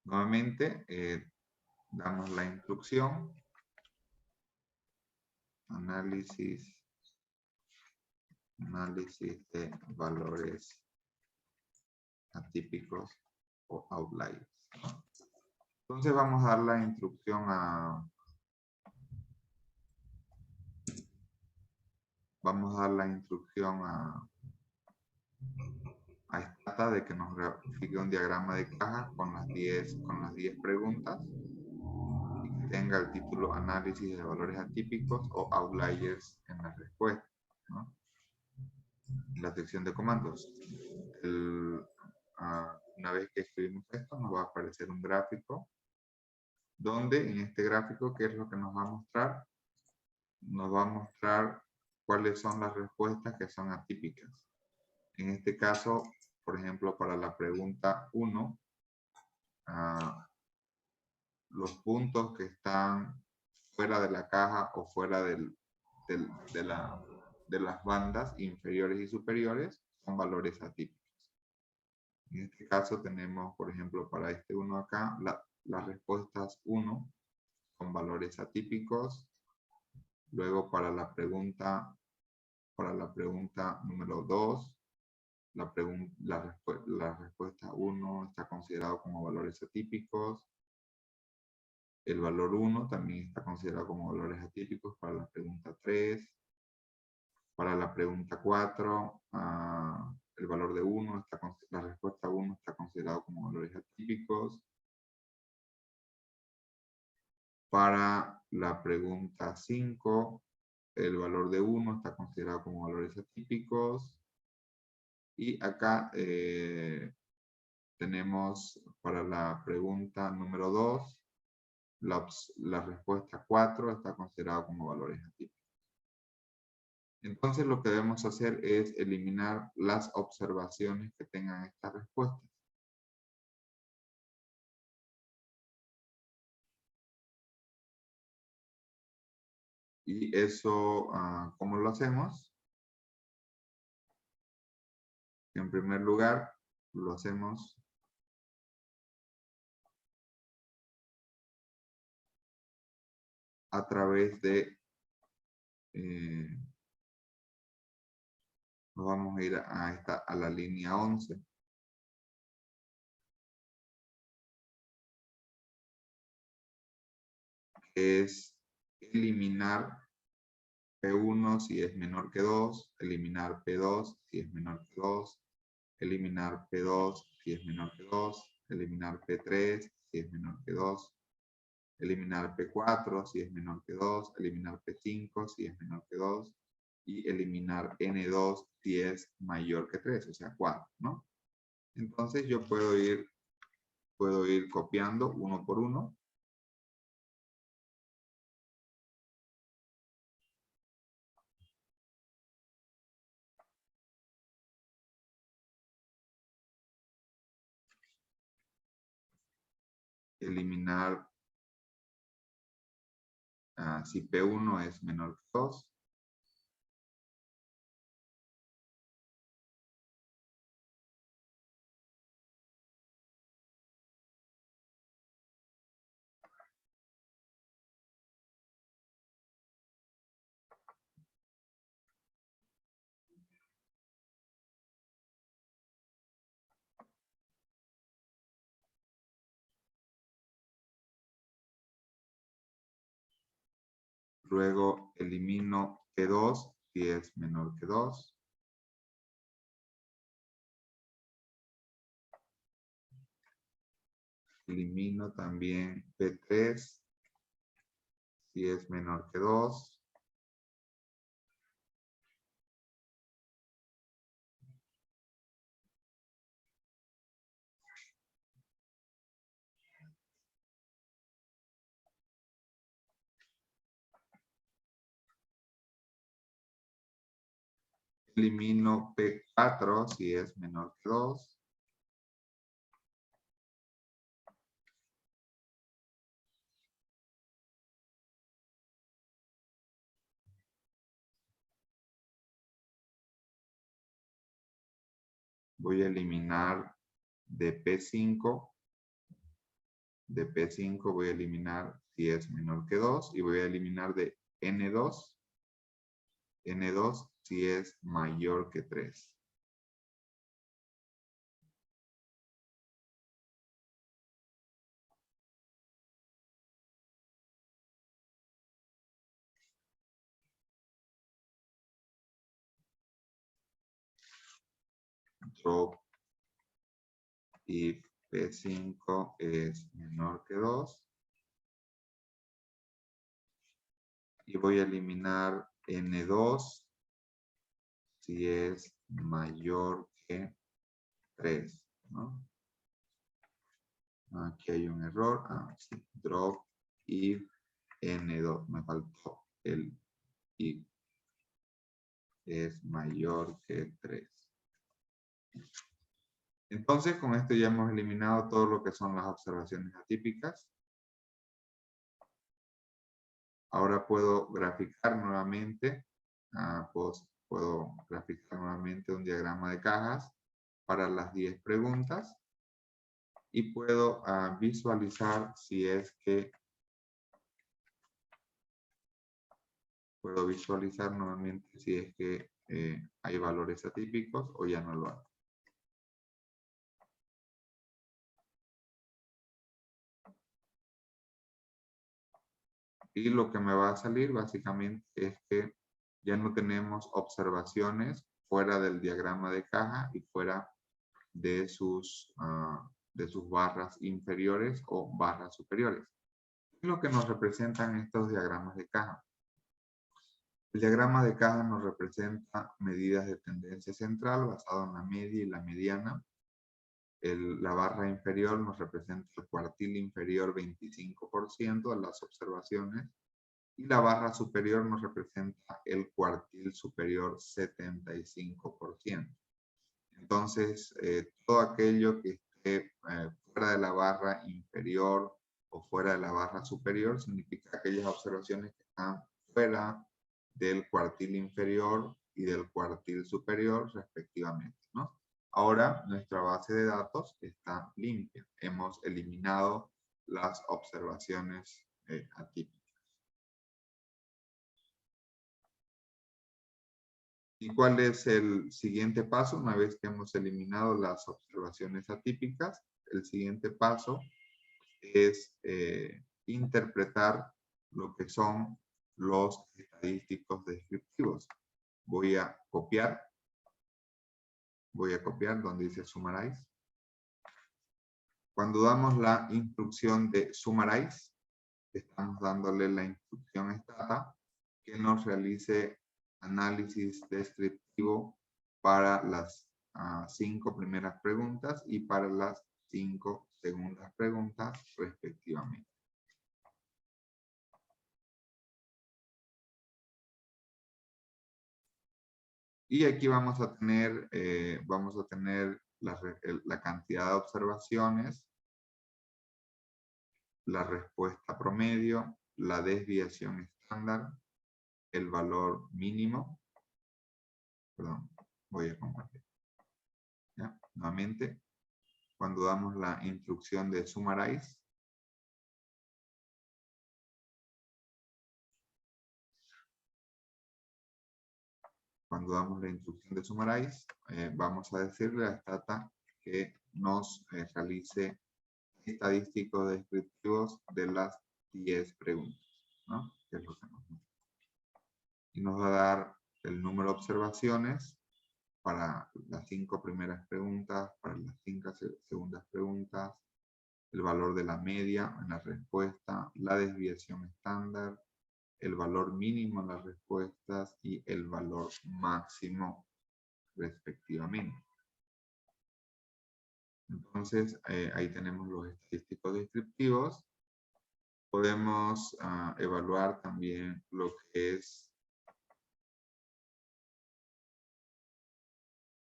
Nuevamente, damos la instrucción, análisis de valores atípicos o outliers. Entonces vamos a dar la instrucción a Stata de que nos grafique un diagrama de caja con las 10 preguntas y que tenga el título análisis de valores atípicos o outliers en la respuesta, ¿no? En la sección de comandos. Una vez que escribimos esto, nos va a aparecer un gráfico donde en este gráfico, ¿qué es lo que nos va a mostrar? Nos va a mostrar cuáles son las respuestas que son atípicas. En este caso, por ejemplo, para la pregunta 1, los puntos que están fuera de la caja o fuera de las bandas inferiores y superiores son valores atípicos. En este caso tenemos, por ejemplo, para este 1 acá, las respuestas 1 son valores atípicos. Luego para la pregunta número 2, la respuesta 1 está considerado como valores atípicos. El valor 1 también está considerado como valores atípicos para la pregunta 3. Para la pregunta 4, el valor de 1, la respuesta 1 está considerado como valores atípicos. Para la pregunta 5, el valor de 1 está considerado como valores atípicos. Y acá tenemos para la pregunta número 2, la respuesta 4 está considerado como valores atípicos. Entonces lo que debemos hacer es eliminar las observaciones que tengan estas respuestas. Y eso, ¿cómo lo hacemos? En primer lugar, lo hacemos a través de, nos vamos a ir a la línea 11. Que es eliminar P1 si es menor que 2, eliminar P2 si es menor que 2, eliminar P2 si es menor que 2, eliminar P3 si es menor que 2, eliminar P4 si es menor que 2, eliminar P5 si es menor que 2, y eliminar N2 si es mayor que 3, o sea 4, ¿no? Entonces yo puedo ir copiando uno por uno. Eliminar si P1 es menor que 2. Luego elimino P2 si es menor que 2. Elimino también P3 si es menor que 2. Elimino P4 si es menor que 2. Voy a eliminar de P5 de P5 voy a eliminar si es menor que 2 y voy a eliminar de N2 si es mayor que 3. Drop if P5 es menor que 2. Y voy a eliminar N2 si es mayor que 3, ¿no? Aquí hay un error. Sí. Drop if N2. Me faltó el if es mayor que 3. Entonces, con esto ya hemos eliminado todo lo que son las observaciones atípicas. Ahora puedo graficar nuevamente. Puedo graficar nuevamente un diagrama de cajas para las 10 preguntas. Y puedo visualizar si es que nuevamente si es que hay valores atípicos o ya no lo hay. Y lo que me va a salir básicamente es que ya no tenemos observaciones fuera del diagrama de caja y fuera de sus barras inferiores o barras superiores. ¿Qué es lo que nos representan estos diagramas de caja? El diagrama de caja nos representa medidas de tendencia central basado en la media y la mediana. La barra inferior nos representa el cuartil inferior 25% de las observaciones y la barra superior nos representa el cuartil superior 75%. Entonces, todo aquello que esté fuera de la barra inferior o fuera de la barra superior significa aquellas observaciones que están fuera del cuartil inferior y del cuartil superior respectivamente, ¿no? Ahora nuestra base de datos está limpia. Hemos eliminado las observaciones atípicas. ¿Y cuál es el siguiente paso? Una vez que hemos eliminado las observaciones atípicas, el siguiente paso es interpretar lo que son los estadísticos descriptivos. Voy a copiar donde dice summarize. Cuando damos la instrucción de summarize, estamos dándole la instrucción stata que nos realice análisis descriptivo para las 5 primeras preguntas y para las 5 segundas preguntas respectivamente. Y aquí vamos a tener la cantidad de observaciones, la respuesta promedio, la desviación estándar, el valor mínimo. Perdón, voy a compartir. ¿Ya? Nuevamente, cuando damos la instrucción de summarize, vamos a decirle a Stata que nos realice estadísticos descriptivos de las 10 preguntas, ¿no? Que es lo que y nos va a dar el número de observaciones para las 5 primeras preguntas, para las 5 segundas preguntas, el valor de la media en la respuesta, la desviación estándar, el valor mínimo en las respuestas y el valor máximo respectivamente. Entonces, ahí tenemos los estadísticos descriptivos. Podemos evaluar también lo que es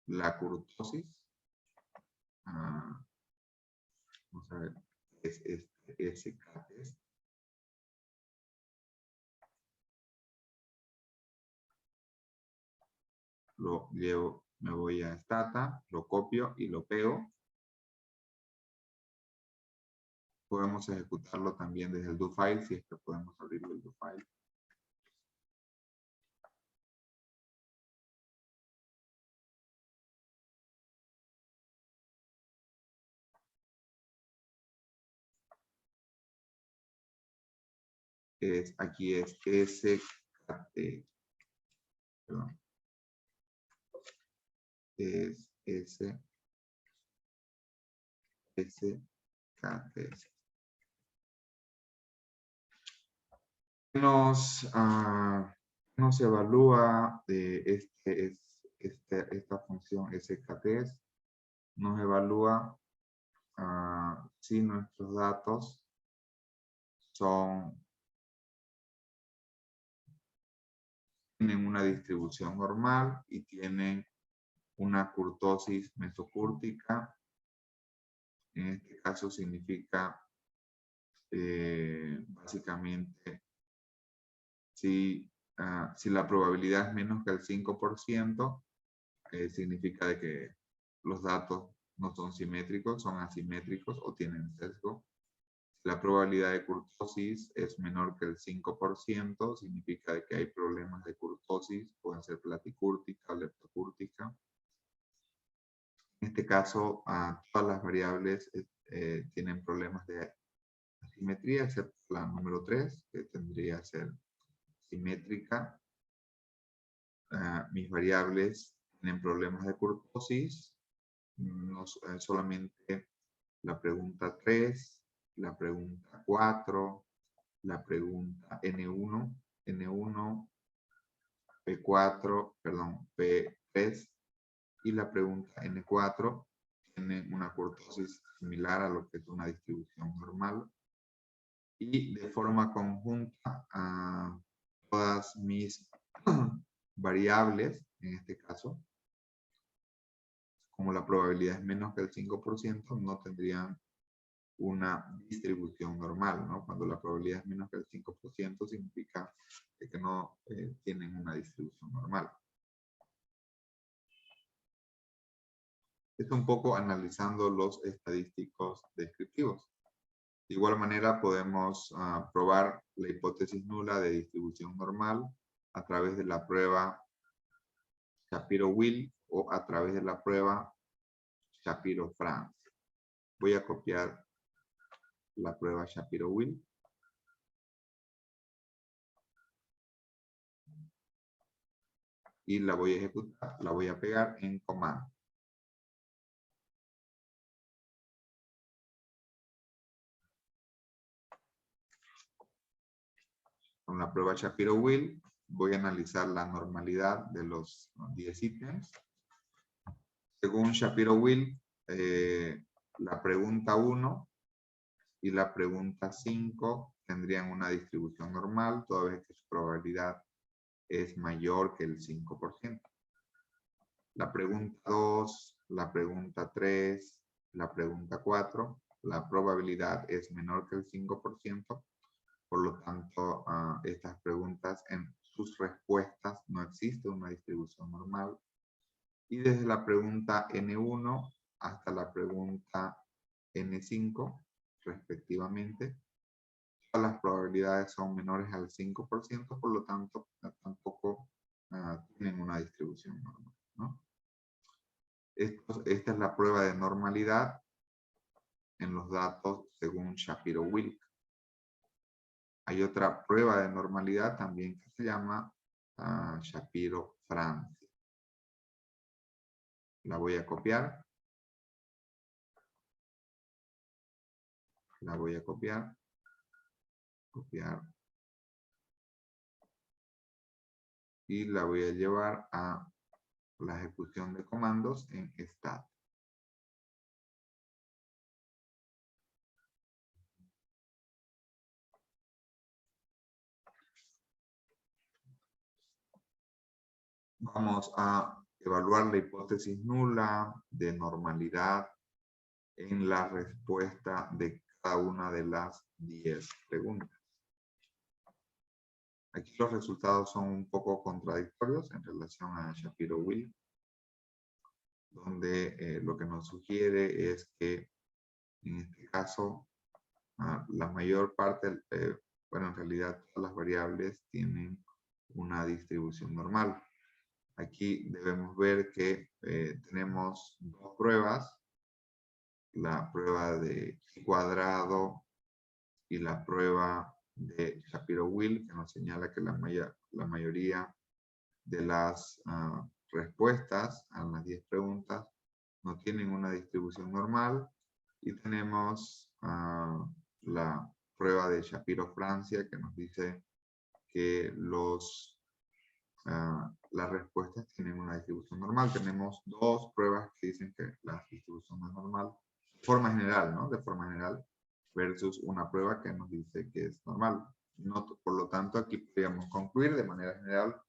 la kurtosis. Vamos a ver, es este SK-test. Lo llevo, me voy a Stata, lo copio y lo pego. podemos ejecutarlo también desde el do file, si es que podemos abrir el do file. Aquí es SKT, perdón, es SKT. Nos evalúa de esta función SKT, nos evalúa si nuestros datos tienen una distribución normal y tienen una kurtosis mesocúrtica. En este caso significa básicamente si la probabilidad es menos que el 5%, significa de que los datos no son simétricos, son asimétricos o tienen sesgo. Si la probabilidad de kurtosis es menor que el 5%, significa de que hay problemas de kurtosis, pueden ser platicúrtica o leptocúrtica. En este caso, todas las variables tienen problemas de asimetría, excepto la número 3, que tendría que ser simétrica. Mis variables tienen problemas de kurtosis, solamente la pregunta 3, la pregunta 4, la pregunta N1, P4, perdón, P3 y la pregunta N4 tienen una kurtosis similar a lo que es una distribución normal. Y de forma conjunta, todas mis variables, en este caso, como la probabilidad es menos que el 5%, no tendrían una distribución normal, ¿no? Cuando la probabilidad es menos que el 5%, significa que no tienen una distribución normal. Es un poco analizando los estadísticos descriptivos. De igual manera, podemos probar la hipótesis nula de distribución normal a través de la prueba Shapiro-Wilk o a través de la prueba Shapiro-Franz. Voy a copiar la prueba Shapiro-Wilk. Y la voy a ejecutar, la voy a pegar en comando. Con la prueba Shapiro-Wilk voy a analizar la normalidad de los 10 ítems. Según Shapiro-Wilk, la pregunta 1 y la pregunta 5 tendrían una distribución normal, toda vez que su probabilidad es mayor que el 5%. La pregunta 2, la pregunta 3, la pregunta 4, la probabilidad es menor que el 5%, por lo tanto, estas preguntas en sus respuestas no existe una distribución normal. Y desde la pregunta N1 hasta la pregunta N5, respectivamente, todas las probabilidades son menores al 5%, por lo tanto, tampoco tienen una distribución normal, ¿no? Esta es la prueba de normalidad en los datos según Shapiro-Wilk. Hay otra prueba de normalidad también que se llama Shapiro-Franz. La voy a copiar. La voy a copiar. Copiar. Y la voy a llevar a la ejecución de comandos en stat. Vamos a evaluar la hipótesis nula de normalidad en la respuesta de cada una de las 10 preguntas. Aquí los resultados son un poco contradictorios en relación a Shapiro-Wilk, donde lo que nos sugiere es que en este caso la mayor parte, bueno, en realidad todas las variables tienen una distribución normal. Aquí debemos ver que tenemos dos pruebas, la prueba de cuadrado y la prueba de Shapiro-Wilk, que nos señala que la mayoría de las respuestas a las 10 preguntas no tienen una distribución normal. Y tenemos la prueba de Shapiro-Francia, que nos dice que las respuestas tienen una distribución normal. Tenemos dos pruebas que dicen que la distribución no es normal, de forma general, ¿no? De forma general, versus una prueba que nos dice que es normal. No, por lo tanto, aquí podríamos concluir de manera general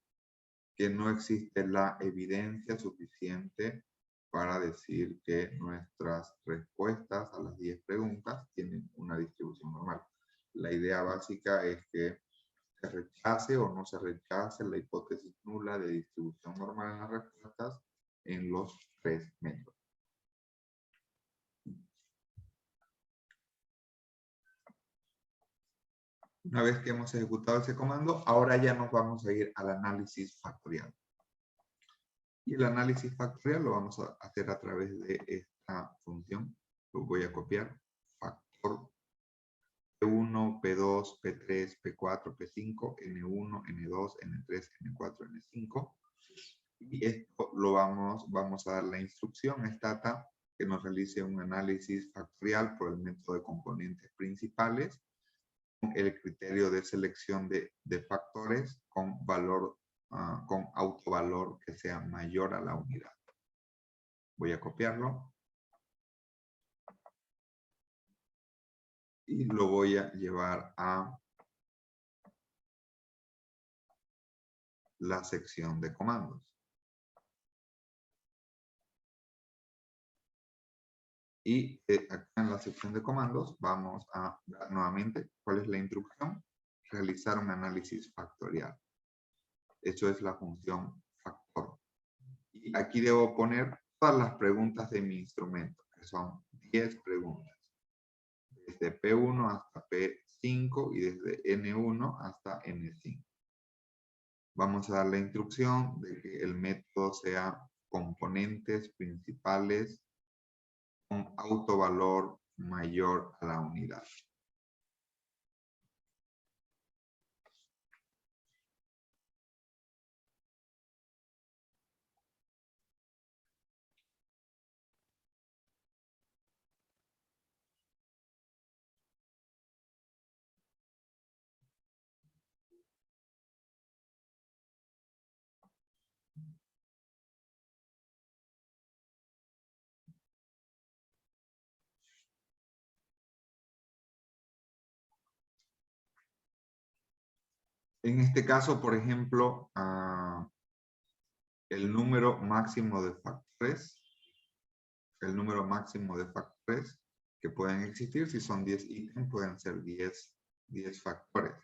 que no existe la evidencia suficiente para decir que nuestras respuestas a las 10 preguntas tienen una distribución normal. La idea básica es que se rechace o no se rechace la hipótesis nula de distribución normal en las respuestas en los tres métodos. Una vez que hemos ejecutado ese comando, ahora ya nos vamos a ir al análisis factorial. Y el análisis factorial lo vamos a hacer a través de esta función. Lo voy a copiar. Factor P1, P2, P3, P4, P5, N1, N2, N3, N4, N5. Y esto lo vamos a dar la instrucción stata que nos realice un análisis factorial por el método de componentes principales con el criterio de selección de factores con valor, con autovalor que sea mayor a la unidad. Voy a copiarlo y lo voy a llevar a la sección de comandos. Y acá en la sección de comandos vamos a dar nuevamente cuál es la instrucción. Realizar un análisis factorial. Eso es la función factor. Y aquí debo poner todas las preguntas de mi instrumento, que son 10 preguntas. Desde P1 hasta P5 y desde N1 hasta N5. Vamos a dar la instrucción de que el método sea componentes principales con autovalor mayor a la unidad. En este caso, por ejemplo, el número máximo de factores, que pueden existir, si son 10 ítems, pueden ser 10 factores.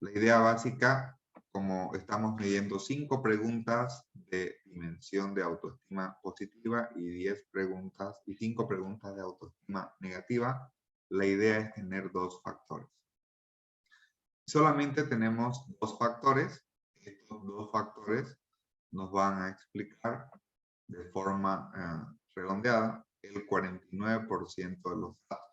La idea básica, como estamos midiendo 5 preguntas de dimensión de autoestima positiva y 10 preguntas y 5 preguntas de autoestima negativa, la idea es tener 2 factores. Solamente tenemos 2 factores. Estos 2 factores nos van a explicar de forma redondeada el 49% de los datos.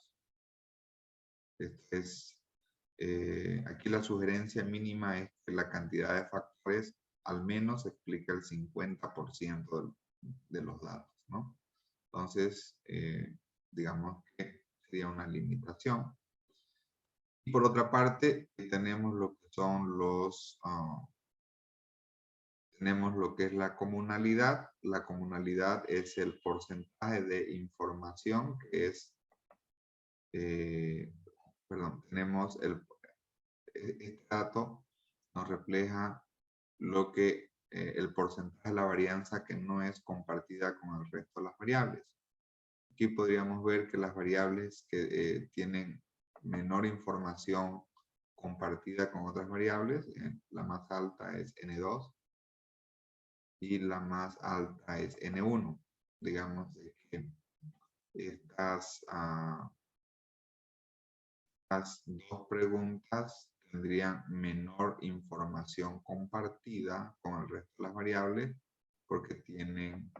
Aquí la sugerencia mínima es que la cantidad de factores al menos explique el 50% de los datos, ¿no? Entonces, digamos que sería una limitación. Y por otra parte, tenemos lo que son tenemos lo que es la comunalidad. La comunalidad es el porcentaje de información que es, tenemos este dato nos refleja lo que el porcentaje de la varianza que no es compartida con el resto de las variables. Aquí podríamos ver que las variables que tienen menor información compartida con otras variables, la más alta es N2 y la más alta es N1. Digamos que estas estas dos preguntas tendrían menor información compartida con el resto de las variables porque tienen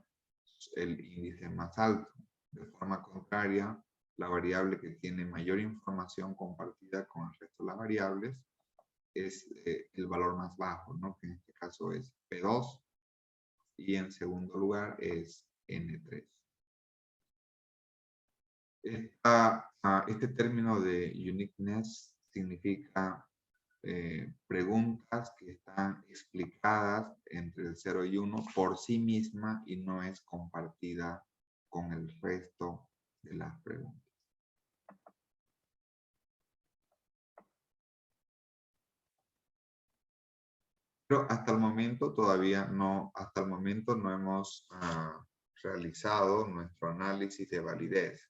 el índice más alto. De forma contraria, la variable que tiene mayor información compartida con el resto de las variables es el valor más bajo, ¿no? Que en este caso es P2 y en segundo lugar es N3. Este término de uniqueness significa preguntas que están explicadas entre el 0 y 1 por sí misma y no es compartida con el resto de las preguntas. Pero hasta el momento no hemos realizado nuestro análisis de validez.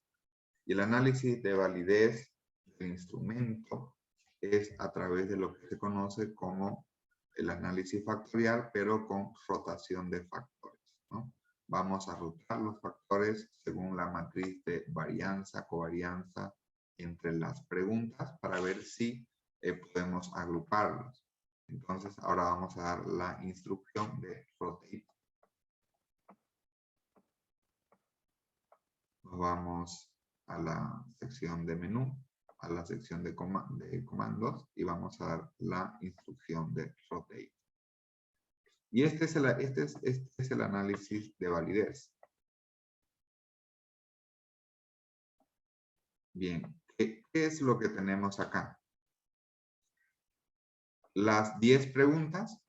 Y el análisis de validez del instrumento es a través de lo que se conoce como el análisis factorial, pero con rotación de factores, ¿no? Vamos a rotar los factores según la matriz de varianza, covarianza entre las preguntas para ver si podemos agruparlos. Entonces, ahora vamos a dar la instrucción de rotate. Nos vamos a la sección de menú, a la sección de comandos y vamos a dar la instrucción de rotate. Y este es el análisis de validez. Bien, ¿qué es lo que tenemos acá? Las 10 preguntas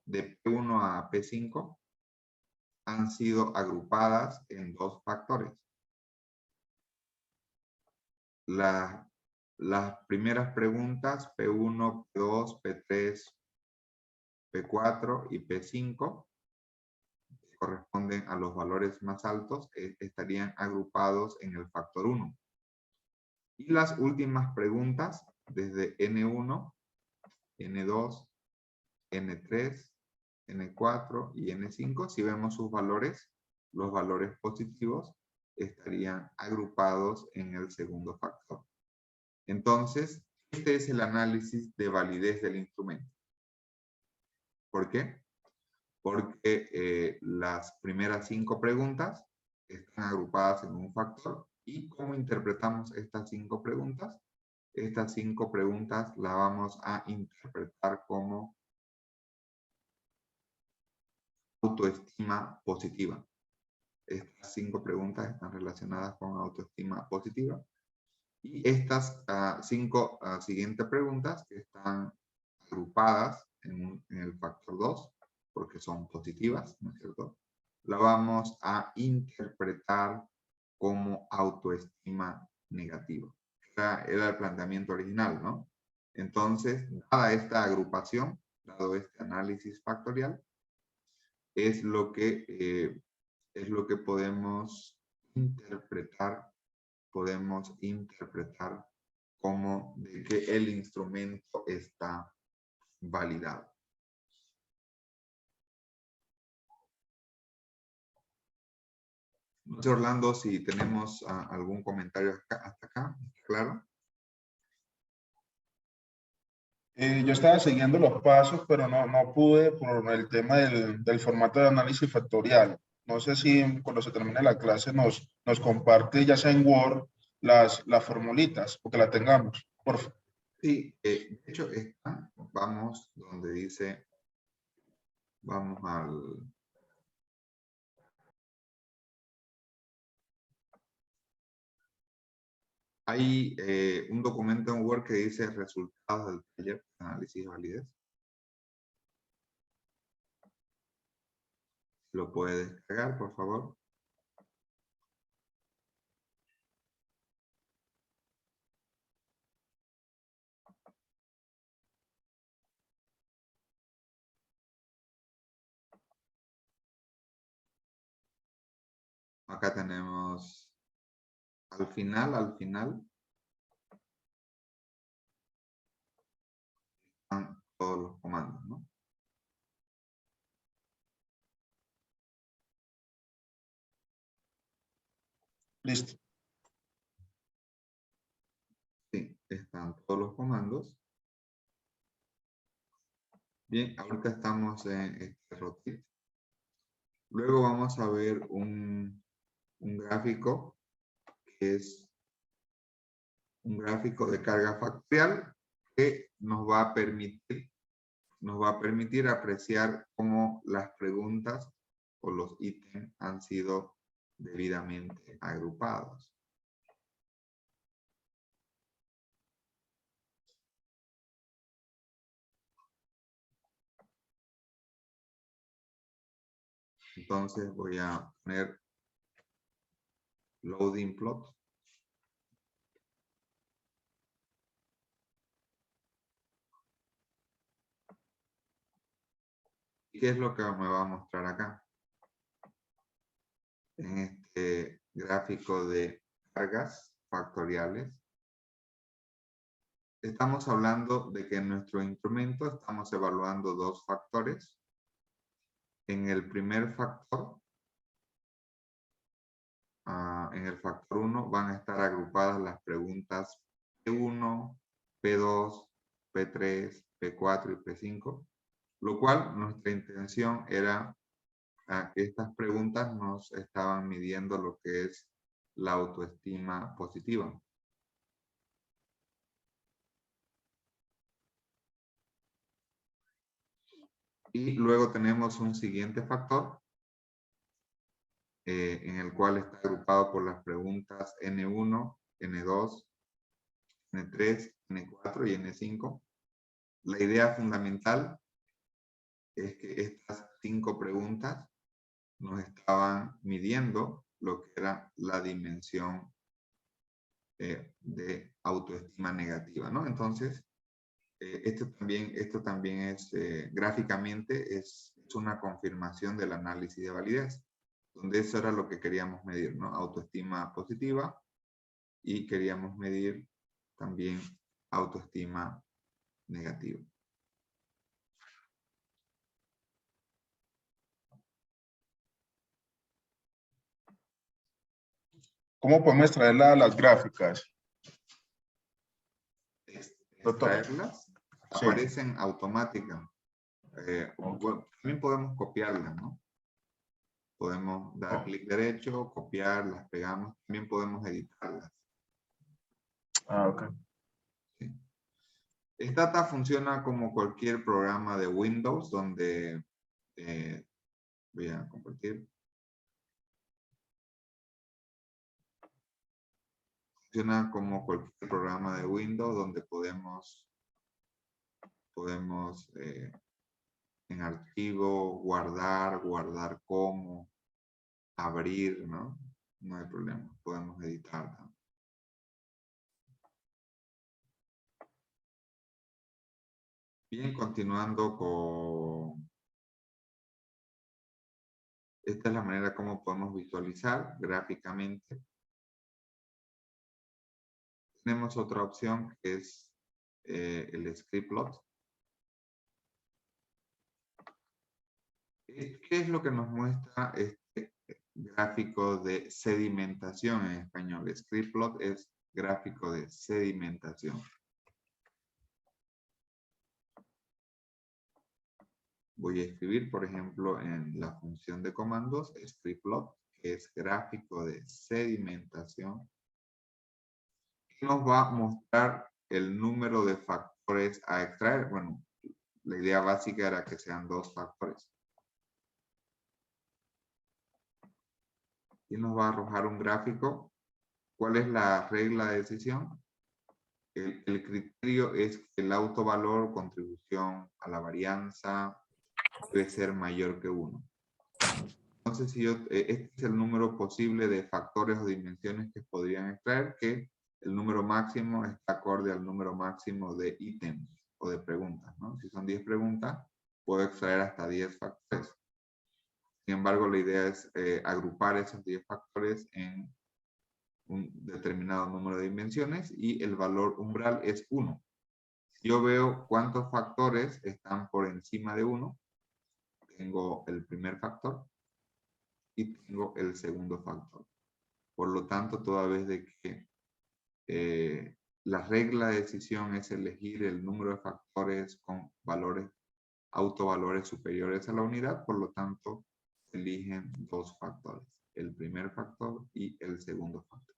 de P1 a P5 han sido agrupadas en dos factores. Las primeras preguntas, P1, P2, P3, P4 y P5, que corresponden a los valores más altos, estarían agrupados en el factor 1. Y las últimas preguntas, desde N1, N2, N3, N4 y N5, si vemos sus valores, los valores positivos estarían agrupados en el segundo factor. Entonces, este es el análisis de validez del instrumento. ¿Por qué? Porque las primeras 5 preguntas están agrupadas en un factor. ¿Y cómo interpretamos estas 5 preguntas? Estas 5 preguntas las vamos a interpretar como autoestima positiva. Estas 5 preguntas están relacionadas con autoestima positiva. Y estas 5 siguientes preguntas que están agrupadas en el factor 2, porque son positivas, ¿no es cierto? La vamos a interpretar como autoestima negativa. Era el planteamiento original, ¿no? Entonces, dada esta agrupación, dado este análisis factorial, es lo que podemos interpretar como de que el instrumento está validado. No sé, Orlando, si tenemos algún comentario hasta acá, ¿claro? Yo estaba siguiendo los pasos, pero no pude por el tema del formato de análisis factorial. No sé si cuando se termine la clase nos comparte, ya sea en Word, las formulitas, o que la tengamos, por favor. Sí, de hecho, vamos donde dice, vamos al... Hay un documento en Word que dice resultados del taller de análisis de validez. ¿Lo puede descargar, por favor? Acá tenemos al final, están todos los comandos, ¿no? Listo. Sí. están todos los comandos. Bien, ahorita estamos en este rotate. Luego vamos a ver un gráfico que es un gráfico de carga factorial que nos va a permitir apreciar cómo las preguntas o los ítems han sido debidamente agrupados. Entonces voy a poner loading plot. ¿Y qué es lo que me va a mostrar acá? En este gráfico de cargas factoriales, estamos hablando de que en nuestro instrumento estamos evaluando dos factores. En el primer factor, en el factor 1, van a estar agrupadas las preguntas P1, P2, P3, P4 y P5, lo cual nuestra intención era que estas preguntas nos estaban midiendo lo que es la autoestima positiva. Y luego tenemos un siguiente factor en el cual está agrupado por las preguntas N1, N2, N3, N4 y N5. La idea fundamental es que estas 5 preguntas nos estaban midiendo lo que era la dimensión de autoestima negativa, ¿no? Entonces, esto también es, gráficamente, es una confirmación del análisis de validez, donde eso era lo que queríamos medir, ¿no? Autoestima positiva, y queríamos medir también autoestima negativa. ¿Cómo podemos extraer las gráficas? Extraerlas, Sí. aparecen automáticas. Bueno, también podemos copiarlas, ¿no? Podemos dar clic derecho, copiar, las pegamos, también podemos editarlas. Ok. ¿Sí? Stata funciona como cualquier programa de Windows donde voy a compartir. Funciona como cualquier programa de Windows donde podemos en archivo guardar como, abrir, ¿no? No hay problema, podemos editar también. Bien, continuando con... Esta es la manera como podemos visualizar gráficamente. Tenemos otra opción que es el script plot. ¿Qué es lo que nos muestra este gráfico de sedimentación en español? Script plot es gráfico de sedimentación. Voy a escribir, por ejemplo, en la función de comandos, script plot, que es gráfico de sedimentación. Nos va a mostrar el número de factores a extraer. Bueno, la idea básica era que sean 2 factores. Y nos va a arrojar un gráfico. ¿Cuál es la regla de decisión? El criterio es que el autovalor o contribución a la varianza debe ser mayor que 1. Entonces, si este es el número posible de factores o dimensiones que podrían extraer, que el número máximo está acorde al número máximo de ítems o de preguntas, ¿no? Si son 10 preguntas, puedo extraer hasta 10 factores. Sin embargo, la idea es agrupar esos 10 factores en un determinado número de dimensiones y el valor umbral es 1. Si yo veo cuántos factores están por encima de 1, tengo el primer factor y tengo el segundo factor. Por lo tanto, toda vez de que la regla de decisión es elegir el número de factores con valores, autovalores superiores a la unidad, por lo tanto, eligen dos factores, el primer factor y el segundo factor.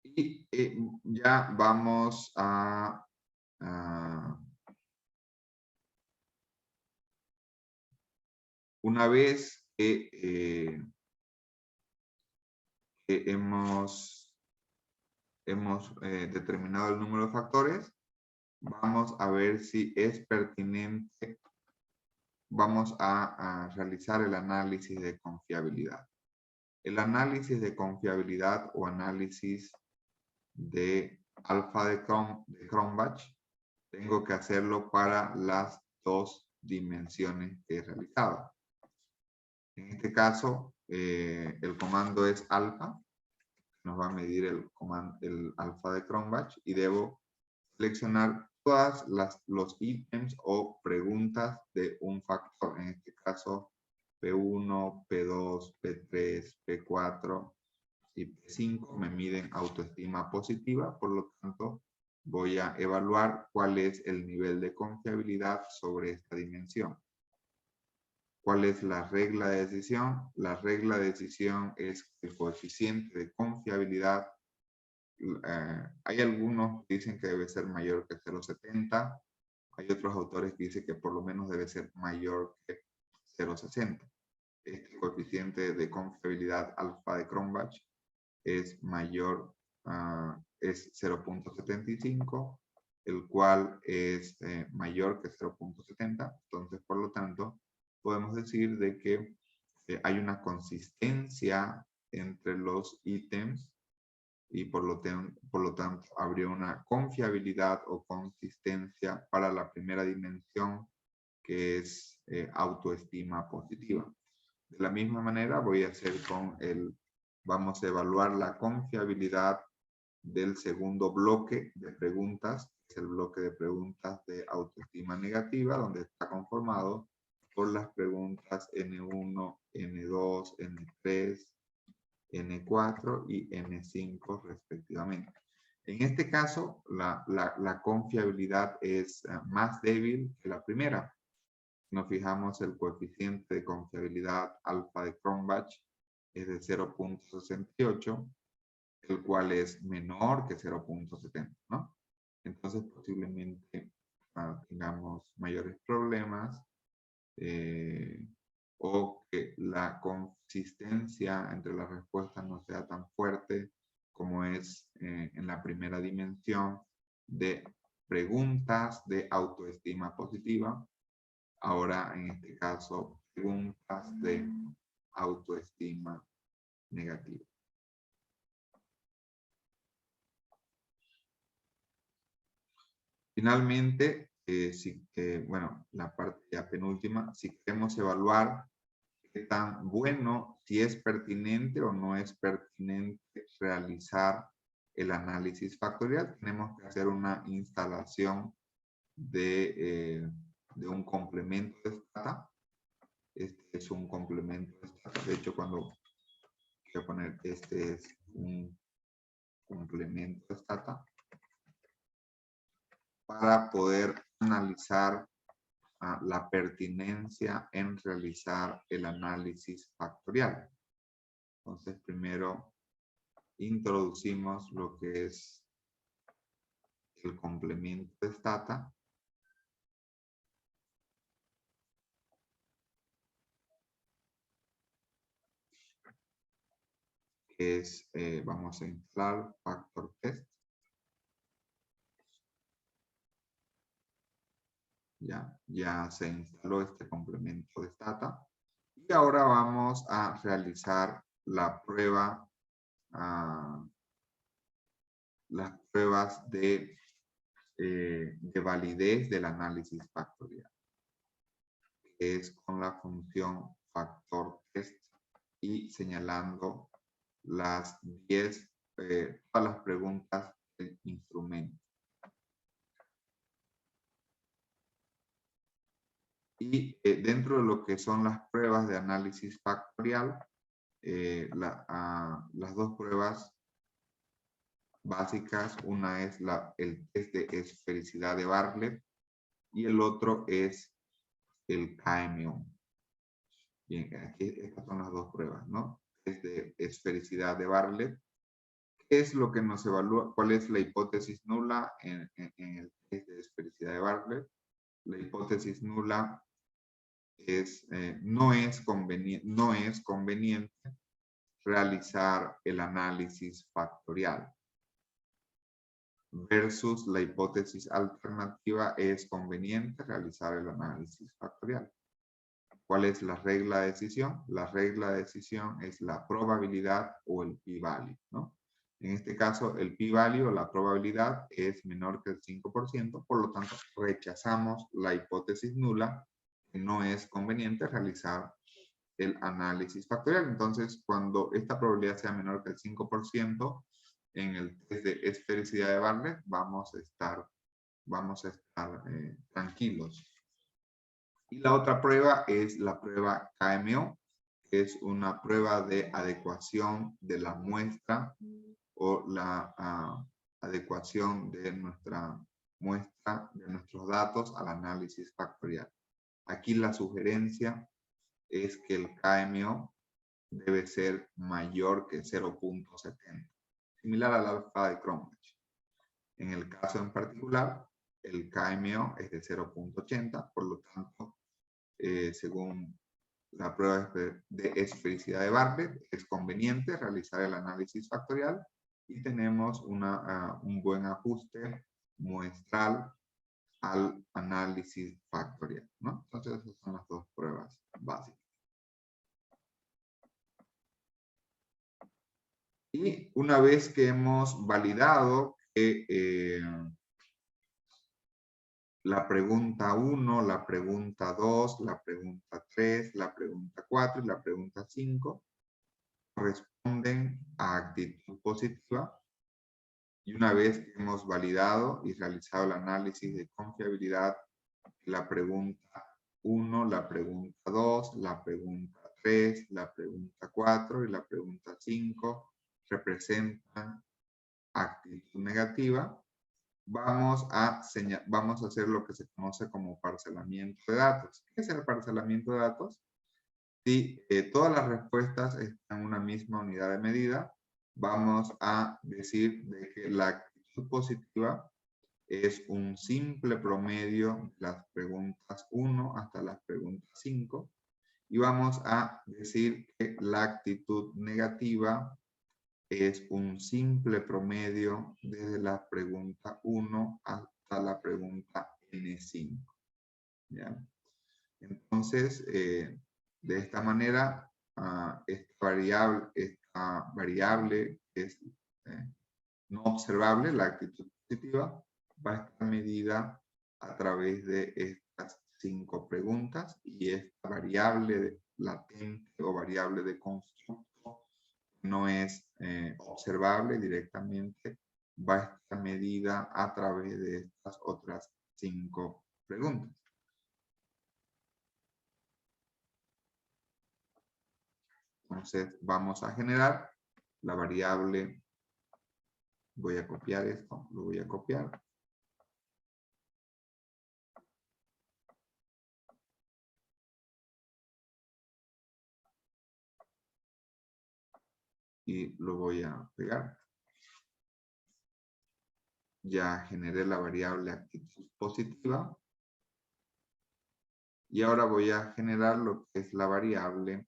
Y ya vamos a una vez que hemos determinado el número de factores, vamos a ver si es pertinente, vamos a realizar el análisis de confiabilidad. El análisis de confiabilidad o análisis de alfa de Cronbach, tengo que hacerlo para las dos dimensiones que he realizado. En este caso, el comando es alfa, nos va a medir el alfa de Cronbach y debo seleccionar todas los ítems o preguntas de un factor. En este caso, P1, P2, P3, P4 y P5 me miden autoestima positiva, por lo tanto, voy a evaluar cuál es el nivel de confiabilidad sobre esta dimensión. ¿Cuál es la regla de decisión? La regla de decisión es el coeficiente de confiabilidad. Hay algunos que dicen que debe ser mayor que 0,70. Hay otros autores que dicen que por lo menos debe ser mayor que 0,60. Este coeficiente de confiabilidad alfa de Cronbach es mayor, es 0.75, el cual es mayor que 0.70. Entonces, por lo tanto, podemos decir de que hay una consistencia entre los ítems y por lo tanto habría una confiabilidad o consistencia para la primera dimensión, que es autoestima positiva. De la misma manera voy a hacer vamos a evaluar la confiabilidad del segundo bloque de preguntas, que es el bloque de preguntas de autoestima negativa, donde está conformado por las preguntas N1, N2, N3, N4 y N5 respectivamente. En este caso, la confiabilidad es más débil que la primera. Nos fijamos, el coeficiente de confiabilidad alfa de Cronbach es de 0.68, el cual es menor que 0.70, ¿no? Entonces, posiblemente tengamos mayores problemas o que la consistencia entre las respuestas no sea tan fuerte como es en la primera dimensión de preguntas de autoestima positiva. Ahora, en este caso, preguntas de autoestima negativa. Finalmente, bueno, la parte ya penúltima, si queremos evaluar qué tan bueno, si es pertinente o no es pertinente realizar el análisis factorial, tenemos que hacer una instalación de un complemento de Stata. Este es un complemento de Stata. De hecho, cuando voy a poner este es un complemento de Stata para poder analizar la pertinencia en realizar el análisis factorial. Entonces, primero introducimos lo que es el complemento de Stata. Vamos a instalar Factor Test. Ya se instaló este complemento de Stata. Y ahora vamos a realizar la prueba, las pruebas de validez del análisis factorial. Es con la función factor test y señalando las 10, todas las preguntas del instrumento. Y dentro de lo que son las pruebas de análisis factorial, las dos pruebas básicas, una es el test de esfericidad de Bartlett y el otro es el KMO. Bien, aquí estas son las dos pruebas, ¿no? Test de esfericidad de Bartlett. ¿Qué es lo que nos evalúa? ¿Cuál es la hipótesis nula en el test de esfericidad de Bartlett? La hipótesis nula es, no es conveniente realizar el análisis factorial. Versus la hipótesis alternativa, es conveniente realizar el análisis factorial. ¿Cuál es la regla de decisión? La regla de decisión es la probabilidad o el p-value, ¿no? En este caso, el p-value o la probabilidad es menor que el 5%, por lo tanto, rechazamos la hipótesis nula, que no es conveniente realizar el análisis factorial. Entonces, cuando esta probabilidad sea menor que el 5%, en el test de esfericidad de Bartlett vamos a estar tranquilos. Y la otra prueba es la prueba KMO, que es una prueba de adecuación de la muestra o la adecuación de nuestra muestra, de nuestros datos al análisis factorial. Aquí la sugerencia es que el KMO debe ser mayor que 0.70, similar al alfa de Cronbach. En el caso en particular, el KMO es de 0.80, por lo tanto, según la prueba de esfericidad de Bartlett, es conveniente realizar el análisis factorial y tenemos un buen ajuste muestral al análisis factorial, ¿no? Entonces, esas son las dos pruebas básicas. Y una vez que hemos validado que la pregunta 1, la pregunta 2, la pregunta 3, la pregunta 4 y la pregunta 5 corresponden a actitud positiva, y una vez que hemos validado y realizado el análisis de confiabilidad, la pregunta 1, la pregunta 2, la pregunta 3, la pregunta 4 y la pregunta 5 representan actitud negativa, vamos a hacer lo que se conoce como parcelamiento de datos. ¿Qué es el parcelamiento de datos? Si todas las respuestas están en una misma unidad de medida, vamos a decir de que la actitud positiva es un simple promedio de las preguntas 1 hasta las preguntas 5, y vamos a decir que la actitud negativa es un simple promedio desde la pregunta 1 hasta la pregunta N5. ¿Ya? Entonces, de esta manera, esta variable es no observable, la actitud positiva, va a estar medida a través de estas 5 preguntas, y esta variable latente o variable de constructo no es observable directamente, va a estar medida a través de estas otras 5 preguntas. Entonces vamos a generar la variable, voy a copiar esto, lo voy a copiar. Y lo voy a pegar. Ya generé la variable actitud positiva. Y ahora voy a generar lo que es la variable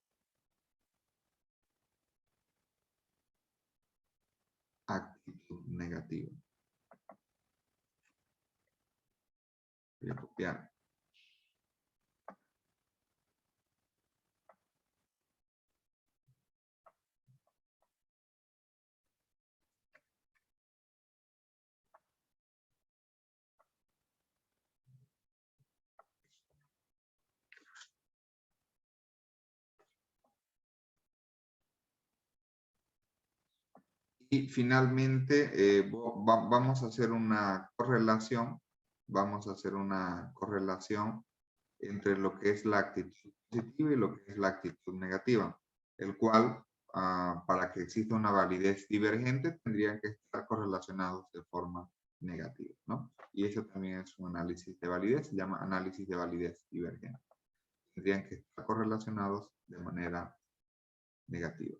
actitud negativa. Voy a copiar. Y finalmente vamos a hacer una correlación. Vamos a hacer una correlación entre lo que es la actitud positiva y lo que es la actitud negativa, el cual, para que exista una validez divergente, tendrían que estar correlacionados de forma negativa, ¿no? Y eso también es un análisis de validez, se llama análisis de validez divergente. Tendrían que estar correlacionados de manera negativa.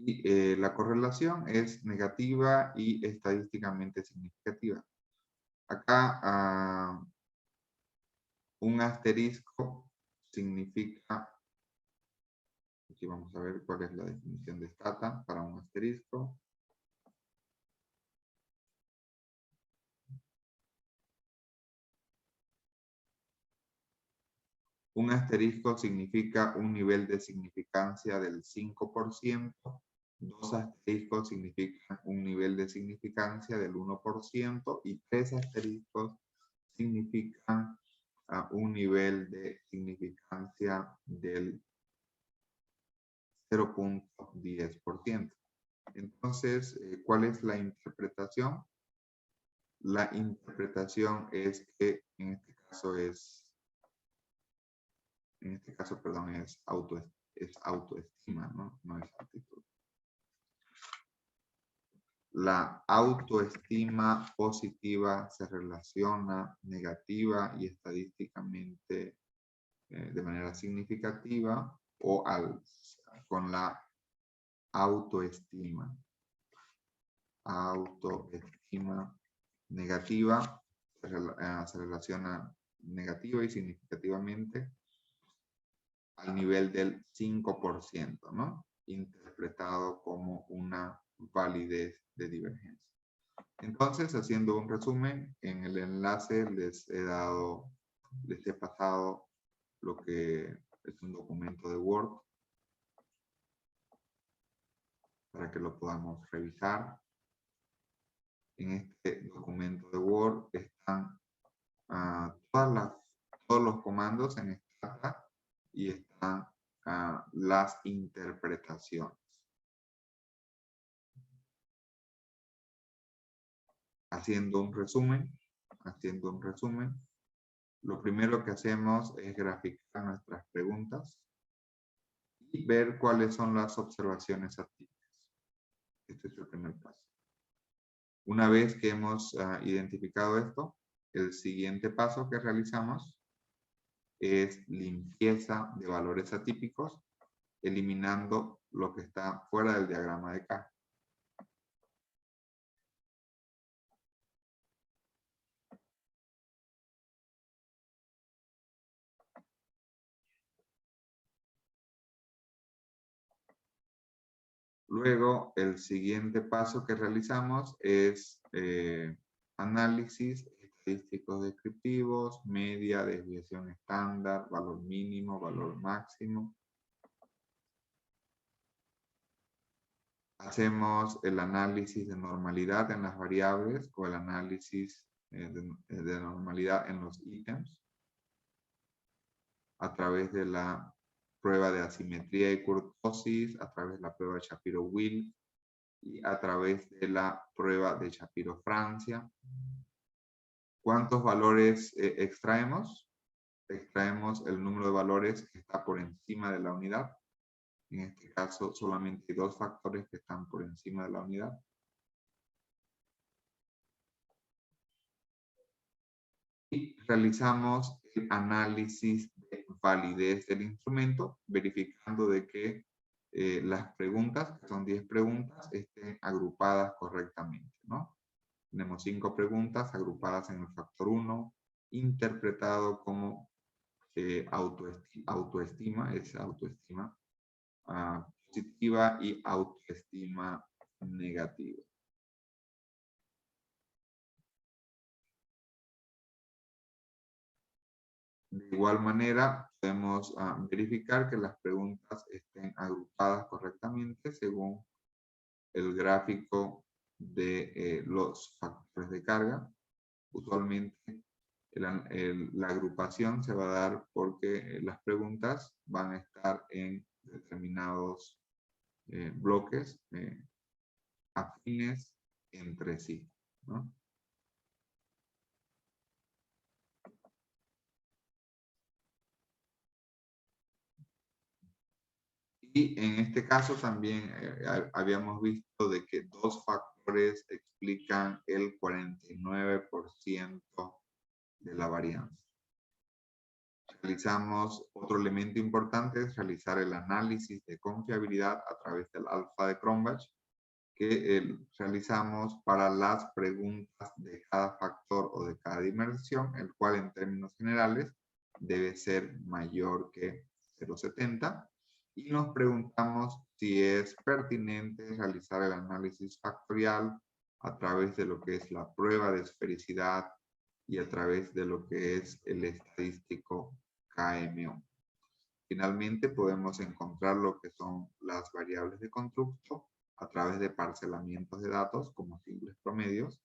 Y la correlación es negativa y estadísticamente significativa. Acá un asterisco significa, aquí vamos a ver cuál es la definición de stata para un asterisco. Un asterisco significa un nivel de significancia del 5%. Dos asteriscos significan un nivel de significancia del 1% y tres asteriscos significan un nivel de significancia del 0.10%. Entonces, ¿cuál es la interpretación? La interpretación es que en este caso es autoestima, ¿no? No es actitud. La autoestima positiva se relaciona negativa y estadísticamente de manera significativa o con la autoestima. Autoestima negativa se relaciona negativa y significativamente al nivel del 5%, ¿no? Interpretado como una validez de divergencia. Entonces, haciendo un resumen, en el enlace les he pasado lo que es un documento de Word para que lo podamos revisar. En este documento de Word están todos los comandos en esta y están las interpretaciones. Haciendo un resumen, lo primero que hacemos es graficar nuestras preguntas y ver cuáles son las observaciones activas. Este es el primer paso. Una vez que hemos identificado esto, el siguiente paso que realizamos es limpieza de valores atípicos, eliminando lo que está fuera del diagrama de caja. Luego, el siguiente paso que realizamos es análisis estadísticos descriptivos, media, desviación estándar, valor mínimo, valor máximo. Hacemos el análisis de normalidad en las variables o el análisis de normalidad en los ítems a través de la prueba de asimetría y kurtosis, a través de la prueba de Shapiro-Wilk y a través de la prueba de Shapiro-Francia. ¿Cuántos valores extraemos? Extraemos el número de valores que está por encima de la unidad. En este caso, solamente hay dos factores que están por encima de la unidad. Y realizamos el análisis de validez del instrumento, verificando de que las preguntas, que son 10 preguntas, estén agrupadas correctamente, ¿no? Tenemos 5 preguntas agrupadas en el factor 1, interpretado como autoestima, es autoestima positiva y autoestima negativa. De igual manera, podemos verificar que las preguntas estén agrupadas correctamente según el gráfico de los factores de carga. Usualmente la agrupación se va a dar porque las preguntas van a estar en determinados bloques afines entre sí, ¿no? Y en este caso también habíamos visto de que dos factores explican el 49% de la varianza. Realizamos otro elemento importante, es realizar el análisis de confiabilidad a través del alfa de Cronbach, que realizamos para las preguntas de cada factor o de cada dimensión, el cual en términos generales debe ser mayor que 0,70. Y nos preguntamos si es pertinente realizar el análisis factorial a través de lo que es la prueba de esfericidad y a través de lo que es el estadístico KMO. Finalmente podemos encontrar lo que son las variables de constructo a través de parcelamientos de datos como simples promedios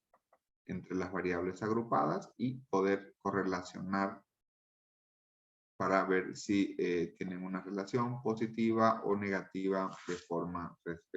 entre las variables agrupadas y poder correlacionar para ver si tienen una relación positiva o negativa de forma respectiva.